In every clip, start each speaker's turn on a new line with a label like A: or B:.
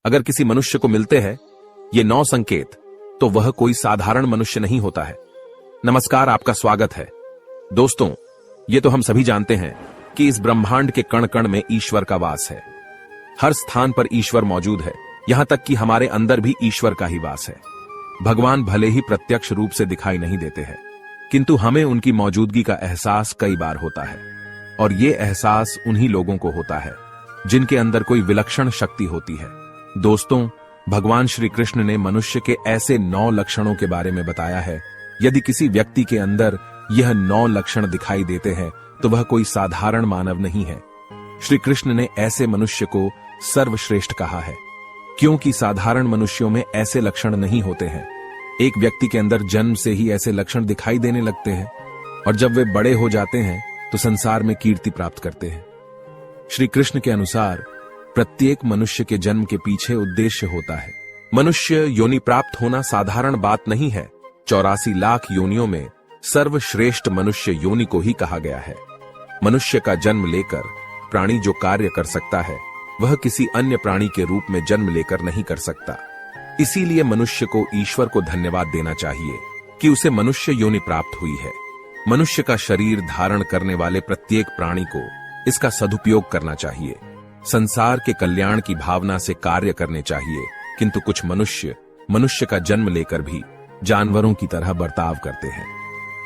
A: अगर किसी मनुष्य को मिलते हैं ये 9 संकेत, तो वह कोई साधारण मनुष्य नहीं होता है। नमस्कार, आपका स्वागत है। दोस्तों, ये तो हम सभी जानते हैं कि इस ब्रह्मांड के कण कण में ईश्वर का वास है। हर स्थान पर ईश्वर मौजूद है, यहां तक कि हमारे अंदर भी ईश्वर का ही वास है। भगवान भले ही प्रत्यक्ष रूप से दिखाई नहीं देते हैं, किंतु हमें उनकी मौजूदगी का एहसास कई बार होता है। और ये एहसास उन्हीं लोगों को होता है जिनके अंदर कोई विलक्षण शक्ति होती है। दोस्तों, भगवान श्री कृष्ण ने मनुष्य के ऐसे 9 लक्षणों के बारे में बताया है। यदि किसी व्यक्ति के अंदर यह 9 लक्षण दिखाई देते हैं तो वह कोई साधारण मानव नहीं है। श्री कृष्ण ने ऐसे मनुष्य को सर्वश्रेष्ठ कहा है, क्योंकि साधारण मनुष्यों में ऐसे लक्षण नहीं होते हैं। एक व्यक्ति के अंदर जन्म से ही ऐसे लक्षण दिखाई देने लगते हैं, और जब वे बड़े हो जाते हैं तो संसार में कीर्ति प्राप्त करते हैं। श्री कृष्ण के अनुसार प्रत्येक मनुष्य के जन्म के पीछे उद्देश्य होता है। मनुष्य योनि प्राप्त होना साधारण बात नहीं है। 84 लाख योनियों में सर्वश्रेष्ठ मनुष्य योनि को ही कहा गया है। मनुष्य का जन्म लेकर प्राणी जो कार्य कर सकता है, वह किसी अन्य प्राणी के रूप में जन्म लेकर नहीं कर सकता। इसीलिए मनुष्य को ईश्वर को धन्यवाद देना चाहिए कि उसे मनुष्य योनि प्राप्त हुई है। मनुष्य का शरीर धारण करने वाले प्रत्येक प्राणी को इसका सदुपयोग करना चाहिए। संसार के कल्याण की भावना से कार्य करने चाहिए, किंतु कुछ मनुष्य का जन्म लेकर भी जानवरों की तरह बर्ताव करते हैं।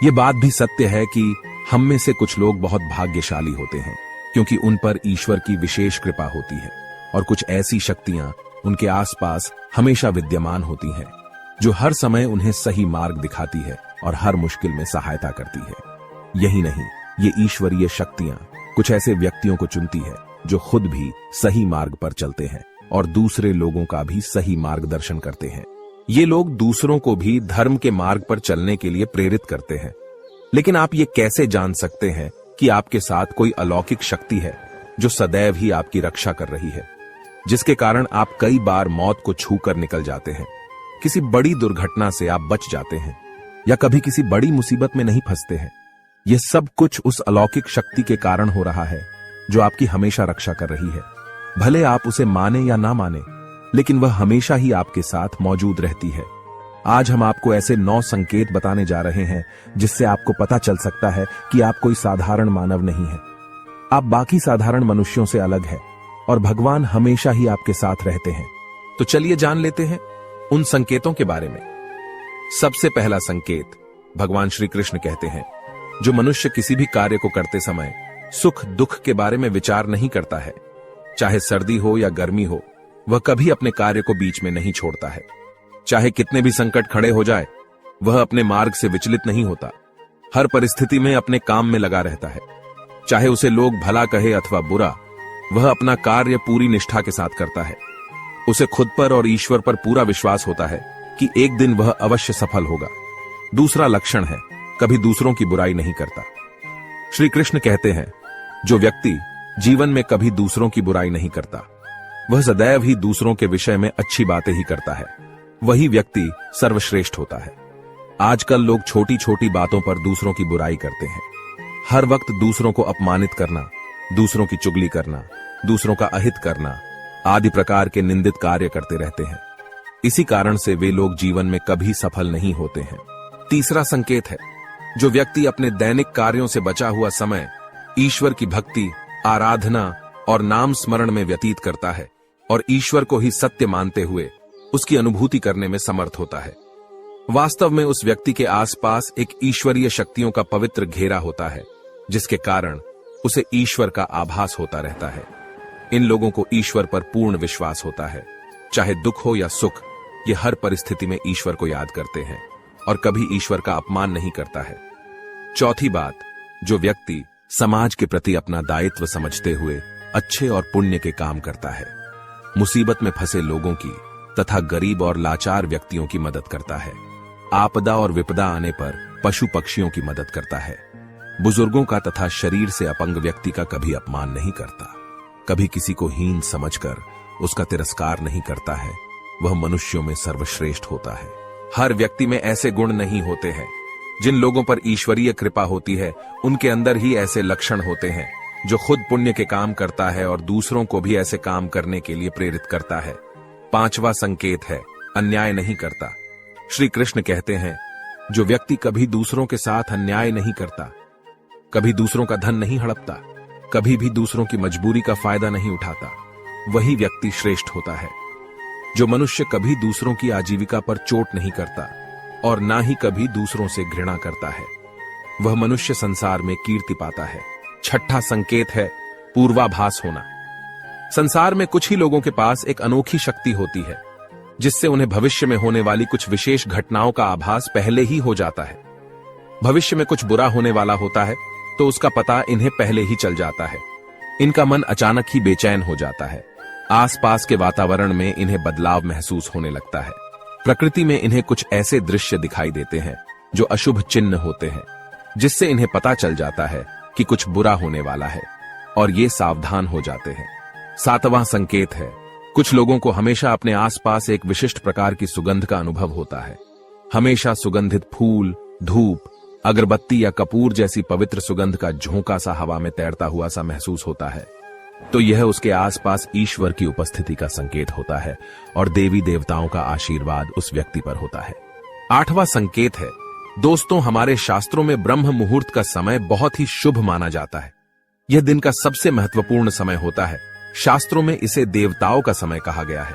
A: ये बात भी सत्य है कि हम में से कुछ लोग बहुत भाग्यशाली होते हैं, क्योंकि उन पर ईश्वर की विशेष कृपा होती है, और कुछ ऐसी शक्तियां उनके आसपास हमेशा विद्यमान होती हैं, जो हर समय उन्हें सही मार्ग दिखाती है और हर मुश्किल में सहायता करती है। यही नहीं, ये ईश्वरीय शक्तियां कुछ ऐसे व्यक्तियों को चुनती है जो खुद भी सही मार्ग पर चलते हैं और दूसरे लोगों का भी सही मार्गदर्शन करते हैं। ये लोग दूसरों को भी धर्म के मार्ग पर चलने के लिए प्रेरित करते हैं। लेकिन आप ये कैसे जान सकते हैं कि आपके साथ कोई अलौकिक शक्ति है जो सदैव ही आपकी रक्षा कर रही है, जिसके कारण आप कई बार मौत को छूकर निकल जाते हैं, किसी बड़ी दुर्घटना से आप बच जाते हैं, या कभी किसी बड़ी मुसीबत में नहीं फंसते हैं? यह सब कुछ उस अलौकिक शक्ति के कारण हो रहा है जो आपकी हमेशा रक्षा कर रही है। भले आप उसे माने या ना माने, लेकिन वह हमेशा ही आपके साथ मौजूद रहती है। आज हम आपको ऐसे 9 संकेत बताने जा रहे हैं जिससे आपको पता चल सकता है कि आप कोई साधारण मानव नहीं है। आप बाकी साधारण मनुष्यों से अलग है, और भगवान हमेशा ही आपके साथ रहते हैं। तो चलिए जान लेते हैं उन संकेतों के बारे में। सबसे पहला संकेत, भगवान श्री कृष्ण कहते हैं, जो मनुष्य किसी भी कार्य को करते समय सुख दुख के बारे में विचार नहीं करता है, चाहे सर्दी हो या गर्मी हो, वह कभी अपने कार्य को बीच में नहीं छोड़ता है। चाहे कितने भी संकट खड़े हो जाए, वह अपने मार्ग से विचलित नहीं होता। हर परिस्थिति में अपने काम में लगा रहता है। चाहे उसे लोग भला कहे अथवा बुरा, वह अपना कार्य पूरी निष्ठा के साथ करता है। उसे खुद पर और ईश्वर पर पूरा विश्वास होता है कि एक दिन वह अवश्य सफल होगा। दूसरा लक्षण है, कभी दूसरों की बुराई नहीं करता। श्री कृष्ण कहते हैं, जो व्यक्ति जीवन में कभी दूसरों की बुराई नहीं करता, वह सदैव ही दूसरों के विषय में अच्छी बातें ही करता है, वही व्यक्ति सर्वश्रेष्ठ होता है। आजकल लोग छोटी छोटी बातों पर दूसरों की बुराई करते हैं। हर वक्त दूसरों को अपमानित करना, दूसरों की चुगली करना, दूसरों का अहित करना आदि प्रकार के निंदित कार्य करते रहते हैं। इसी कारण से वे लोग जीवन में कभी सफल नहीं होते हैं। तीसरा संकेत है, जो व्यक्ति अपने दैनिक कार्यों से बचा हुआ समय ईश्वर की भक्ति, आराधना और नाम स्मरण में व्यतीत करता है, और ईश्वर को ही सत्य मानते हुए उसकी अनुभूति करने में समर्थ होता है। वास्तव में उस व्यक्ति के आसपास एक ईश्वरीय शक्तियों का पवित्र घेरा होता है, जिसके कारण उसे ईश्वर का आभास होता रहता है। इन लोगों को ईश्वर पर पूर्ण विश्वास होता है। चाहे दुख हो या सुख, ये हर परिस्थिति में ईश्वर को याद करते हैं और कभी ईश्वर का अपमान नहीं करता है। चौथी बात, जो व्यक्ति समाज के प्रति अपना दायित्व समझते हुए अच्छे और पुण्य के काम करता है, मुसीबत में फंसे लोगों की तथा गरीब और लाचार व्यक्तियों की मदद करता है, आपदा और विपदा आने पर पशु पक्षियों की मदद करता है, बुजुर्गों का तथा शरीर से अपंग व्यक्ति का कभी अपमान नहीं करता, कभी किसी को हीन समझकर उसका तिरस्कार नहीं करता है, वह मनुष्यों में सर्वश्रेष्ठ होता है। हर व्यक्ति में ऐसे गुण नहीं होते हैं। जिन लोगों पर ईश्वरीय कृपा होती है, उनके अंदर ही ऐसे लक्षण होते हैं, जो खुद पुण्य के काम करता है और दूसरों को भी ऐसे काम करने के लिए प्रेरित करता है। 5वां संकेत है अन्याय नहीं करता। श्री कृष्ण कहते हैं, जो व्यक्ति कभी दूसरों के साथ अन्याय नहीं करता, कभी दूसरों का धन नहीं हड़पता, कभी भी दूसरों की मजबूरी का फायदा नहीं उठाता, वही व्यक्ति श्रेष्ठ होता है। जो मनुष्य कभी दूसरों की आजीविका पर चोट नहीं करता और ना ही कभी दूसरों से घृणा करता है, वह मनुष्य संसार में कीर्ति पाता है। 6ठा संकेत है पूर्वाभास होना। संसार में कुछ ही लोगों के पास एक अनोखी शक्ति होती है, जिससे उन्हें भविष्य में होने वाली कुछ विशेष घटनाओं का आभास पहले ही हो जाता है। भविष्य में कुछ बुरा होने वाला होता है तो उसका पता इन्हें पहले ही चल जाता है। इनका मन अचानक ही बेचैन हो जाता है। आसपास के वातावरण में इन्हें बदलाव महसूस होने लगता है। प्रकृति में इन्हें कुछ ऐसे दृश्य दिखाई देते हैं जो अशुभ चिन्ह होते हैं, जिससे इन्हें पता चल जाता है कि कुछ बुरा होने वाला है और ये सावधान हो जाते हैं। 7वां संकेत है कुछ लोगों को हमेशा अपने आसपास एक विशिष्ट प्रकार की सुगंध का अनुभव होता है। हमेशा सुगंधित फूल, धूप, अगरबत्ती या कपूर जैसी पवित्र सुगंध का झोंका सा हवा में तैरता हुआ सा महसूस होता है, तो यह उसके आसपास ईश्वर की उपस्थिति का संकेत होता है और देवी देवताओं का आशीर्वाद उस व्यक्ति पर होता है। 8वां संकेत है दोस्तों, हमारे शास्त्रों में ब्रह्म मुहूर्त का समय बहुत ही शुभ माना जाता है। यह दिन का सबसे महत्वपूर्ण समय होता है। शास्त्रों में इसे देवताओं का समय कहा गया है,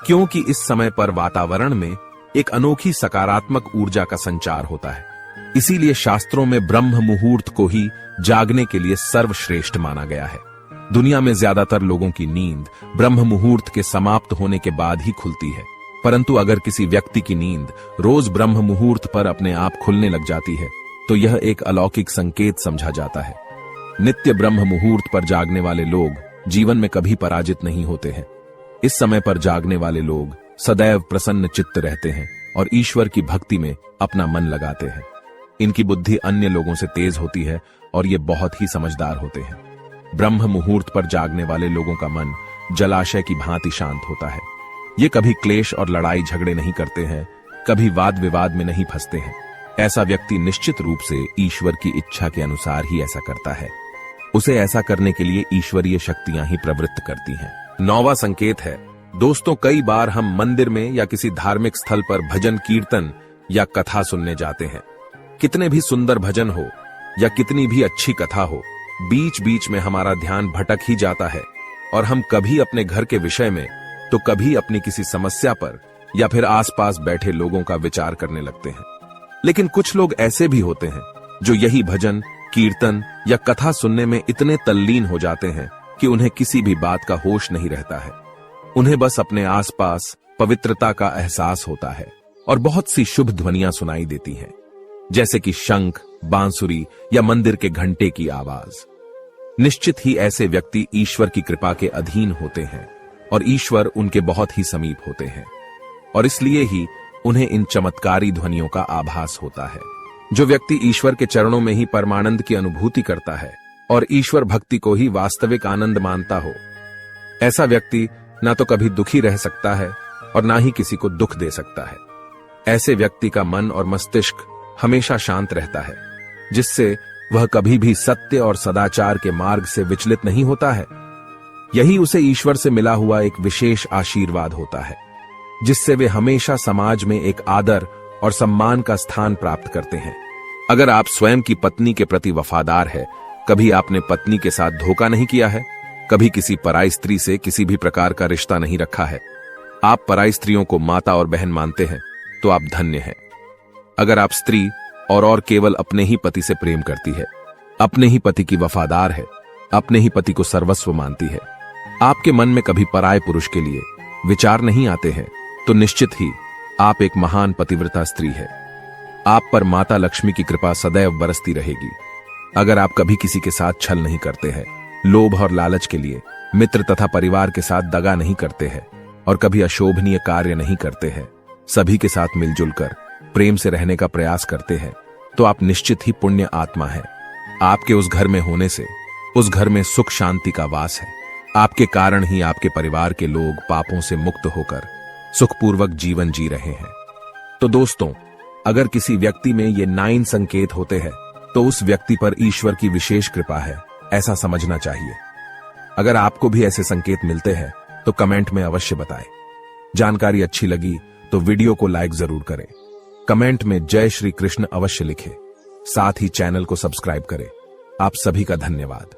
A: क्योंकि इस समय पर वातावरण में एक अनोखी सकारात्मक ऊर्जा का संचार होता है। इसीलिए शास्त्रों में ब्रह्म मुहूर्त को ही जागने के लिए सर्वश्रेष्ठ माना गया है। दुनिया में ज्यादातर लोगों की नींद ब्रह्म मुहूर्त के समाप्त होने के बाद ही खुलती है, परंतु अगर किसी व्यक्ति की नींद रोज ब्रह्म मुहूर्त पर अपने आप खुलने लग जाती है, तो यह एक अलौकिक संकेत समझा जाता है। नित्य ब्रह्म मुहूर्त पर जागने वाले लोग जीवन में कभी पराजित नहीं होते हैं। इस समय पर जागने वाले लोग सदैव प्रसन्न चित्त रहते हैं और ईश्वर की भक्ति में अपना मन लगाते हैं। इनकी बुद्धि अन्य लोगों से तेज होती है और ये बहुत ही समझदार होते हैं। ब्रह्म मुहूर्त पर जागने वाले लोगों का मन जलाशय की भांति शांत होता है। ये कभी क्लेश और लड़ाई झगड़े नहीं करते हैं, कभी वाद विवाद में नहीं फंसते हैं। ऐसा व्यक्ति निश्चित रूप से ईश्वर की इच्छा के अनुसार ही ऐसा करता है। उसे ऐसा करने के लिए ईश्वरीय शक्तियां ही प्रवृत्त करती हैं। 9वां संकेत है दोस्तों, कई बार हम मंदिर में या किसी धार्मिक स्थल पर भजन कीर्तन या कथा सुनने जाते हैं। कितने भी सुंदर भजन हो या कितनी भी अच्छी कथा हो, बीच बीच में हमारा ध्यान भटक ही जाता है और हम कभी अपने घर के विषय में तो कभी अपनी किसी समस्या पर या फिर आसपास बैठे लोगों का विचार करने लगते हैं। लेकिन कुछ लोग ऐसे भी होते हैं जो यही भजन कीर्तन या कथा सुनने में इतने तल्लीन हो जाते हैं कि उन्हें किसी भी बात का होश नहीं रहता है। उन्हें बस अपने आसपास पवित्रता का एहसास होता है और बहुत सी शुभ ध्वनियां सुनाई देती हैं, जैसे कि शंख, बांसुरी या मंदिर के घंटे की आवाज। निश्चित ही ऐसे व्यक्ति ईश्वर की कृपा के अधीन होते हैं और ईश्वर उनके बहुत ही समीप होते हैं और इसलिए ही उन्हें इन चमत्कारी ध्वनियों का आभास होता है। जो व्यक्ति ईश्वर के चरणों में ही परमानंद की अनुभूति करता है और ईश्वर भक्ति को ही वास्तविक आनंद मानता हो, ऐसा व्यक्ति ना तो कभी दुखी रह सकता है और ना ही किसी को दुख दे सकता है। ऐसे व्यक्ति का मन और मस्तिष्क हमेशा शांत रहता है, जिससे वह कभी भी सत्य और सदाचार के मार्ग से विचलित नहीं होता है। यही उसे ईश्वर से मिला हुआ एक विशेष आशीर्वाद होता है, जिससे वे हमेशा समाज में एक आदर और सम्मान का स्थान प्राप्त करते हैं। अगर आप स्वयं की पत्नी के प्रति वफादार है, कभी आपने पत्नी के साथ धोखा नहीं किया है, कभी किसी पराई स्त्री से किसी भी प्रकार का रिश्ता नहीं रखा है, आप पराई स्त्रियों को माता और बहन मानते हैं, तो आप धन्य हैं। अगर आप स्त्री और केवल अपने ही पति से प्रेम करती है, अपने ही पति की वफादार है, अपने ही पति को सर्वस्व मानती है, आपके मन में कभी पराये पुरुष के लिए विचार नहीं आते हैं, तो निश्चित ही आप एक महान पतिव्रता स्त्री है। आप पर माता लक्ष्मी की कृपा सदैव बरसती रहेगी। अगर आप कभी किसी के साथ छल नहीं करते हैं, लोभ और लालच के लिए मित्र तथा परिवार के साथ दगा नहीं करते हैं और कभी अशोभनीय कार्य नहीं करते हैं, सभी के साथ मिलजुल कर प्रेम से रहने का प्रयास करते हैं, तो आप निश्चित ही पुण्य आत्मा हैं। आपके उस घर में होने से उस घर में सुख शांति का वास है। आपके कारण ही आपके परिवार के लोग पापों से मुक्त होकर सुखपूर्वक जीवन जी रहे हैं। तो दोस्तों, अगर किसी व्यक्ति में ये 9 संकेत होते हैं, तो उस व्यक्ति पर ईश्वर की विशेष कृपा है, ऐसा समझना चाहिए। अगर आपको भी ऐसे संकेत मिलते हैं तो कमेंट में अवश्य बताएं। जानकारी अच्छी लगी तो वीडियो को लाइक जरूर करें, कमेंट में जय श्री कृष्ण अवश्य लिखें, साथ ही चैनल को सब्सक्राइब करें। आप सभी का धन्यवाद।